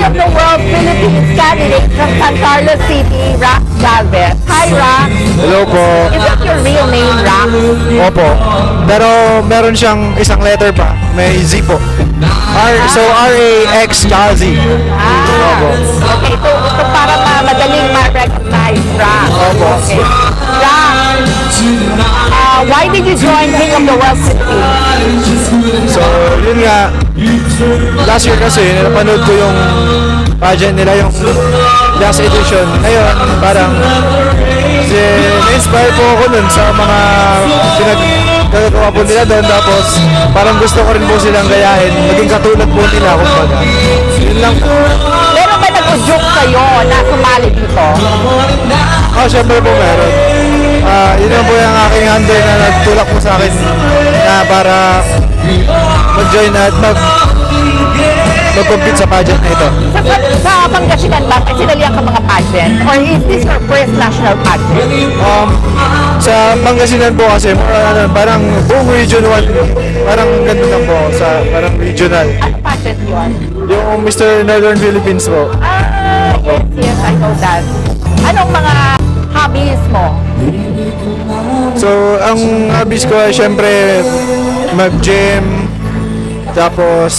of the World Philippines candidate from San Carlos City, Rax Galvez. Hi, Rax. Hello po. Is that your real name, Rax? Opo. Pero meron siyang isang letter pa. May Z po. So R-A-X Z. Okay. Ito para madaling ma-recognize, Rax. Okay. Rax, why did you join King of the World Philippines? So yun nga. Last year kasi napanood ko yung pageant nila, yung last edition. Ngayon parang na-inspire po ako nun sa mga pinagkagawa po nila doon. Tapos parang gusto ko rin po silang gayahin, maging katulad po nila kumbaga. Yun lang po. Meron ba nag-joke kayo na sumali dito? Syempre po meron. Yun lang po yung aking handler na nagtulak po sa akin na para mag-join at mag-compete sa pageant na ito. Sa Pangasinan ba, sinalihan ka mga pageant? Or is this your first national pageant? Sa Pangasinan po kasi parang buong region 1, parang ganun lang po sa parang regional. Ano pageant yun? Yung Mr. Northern Philippines po. Yes, I know that. Anong mga hobbies mo? So, ang hobbies ko ay syempre mag-gym, tapos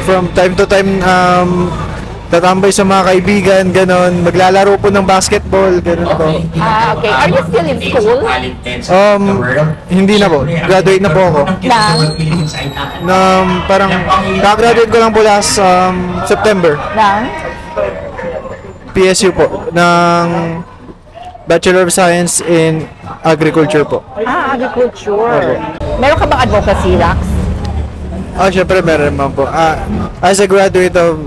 from time to time tatambay sa mga kaibigan, ganon, maglalaro po ng basketball, ganon po. Okay. Are you still in school? Hindi na po. Graduate na po ako. Parang kaka-graduate ko lang po last September. Nang? PSU po, ng Bachelor of Science in Agriculture po. Agriculture. Meron ka bang advocacy, Rax? Syempre meron naman po. As a graduate of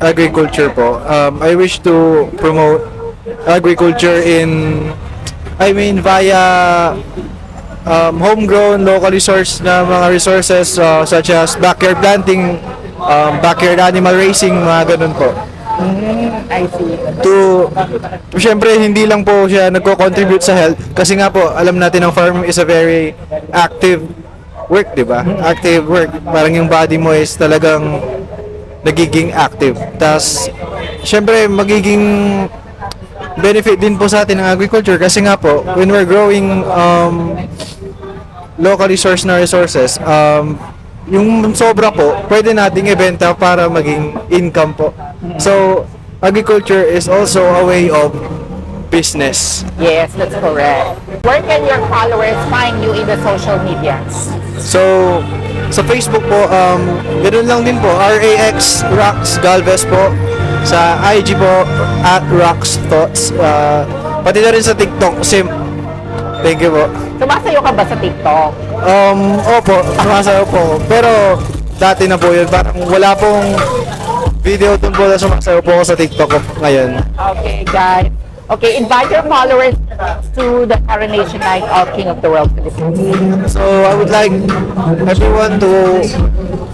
agriculture po, I wish to promote agriculture via homegrown, locally sourced na mga resources such as backyard planting, backyard animal raising, mga ganun po. I see. Siyempre hindi lang po siya nagko-contribute sa health kasi nga po alam natin ang farm is a very active work, di ba? Active work. Parang yung body mo is talagang nagiging active. Tas siyempre magiging benefit din po sa atin ang agriculture kasi nga po when we're growing locally sourced na resources, yung sobra po pwede nating ibenta para maging income po. So agriculture is also a way of business. Yes, that's correct. Where can your followers find you in the social medias? So sa Facebook po, ganoon lang din po, RAX Galvez po. Sa IG po, @RaxThoughts. Pati na rin sa TikTok, same. Thank you po. Sumasayo ka ba sa TikTok? Opo, sumasayaw po. Pero dati na po yun, parang wala pong video doon po na sumasayaw po ako sa TikTok ko ngayon. Okay, guys. Okay, invite your followers to the Coronation Night of King of the World Philippines. So I would like everyone to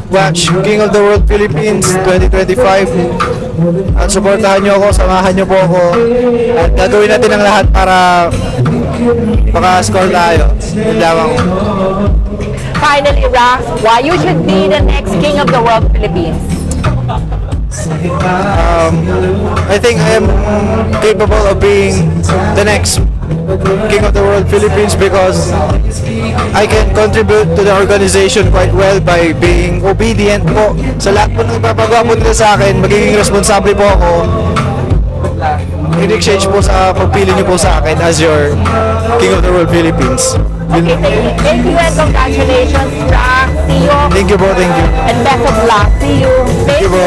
watch King of the World Philippines 2025 at supportahan nyo ako, samahan nyo po ako at gagawin natin ang lahat para maka-score tayo. Yun lamang. Finally, Rax, why you should be the next King of the World Philippines? I think I am capable of being the next King of the World Philippines because I can contribute to the organization quite well by being obedient po sa lahat po ng ipapagawa po nila sa akin. Magiging responsable po ako in exchange po sa pagpili niyo po sa akin as your King of the World Philippines. Okay, thank you and congratulations, Rax. See you. Thank you po, thank you. And best of luck. See you. Thank you po.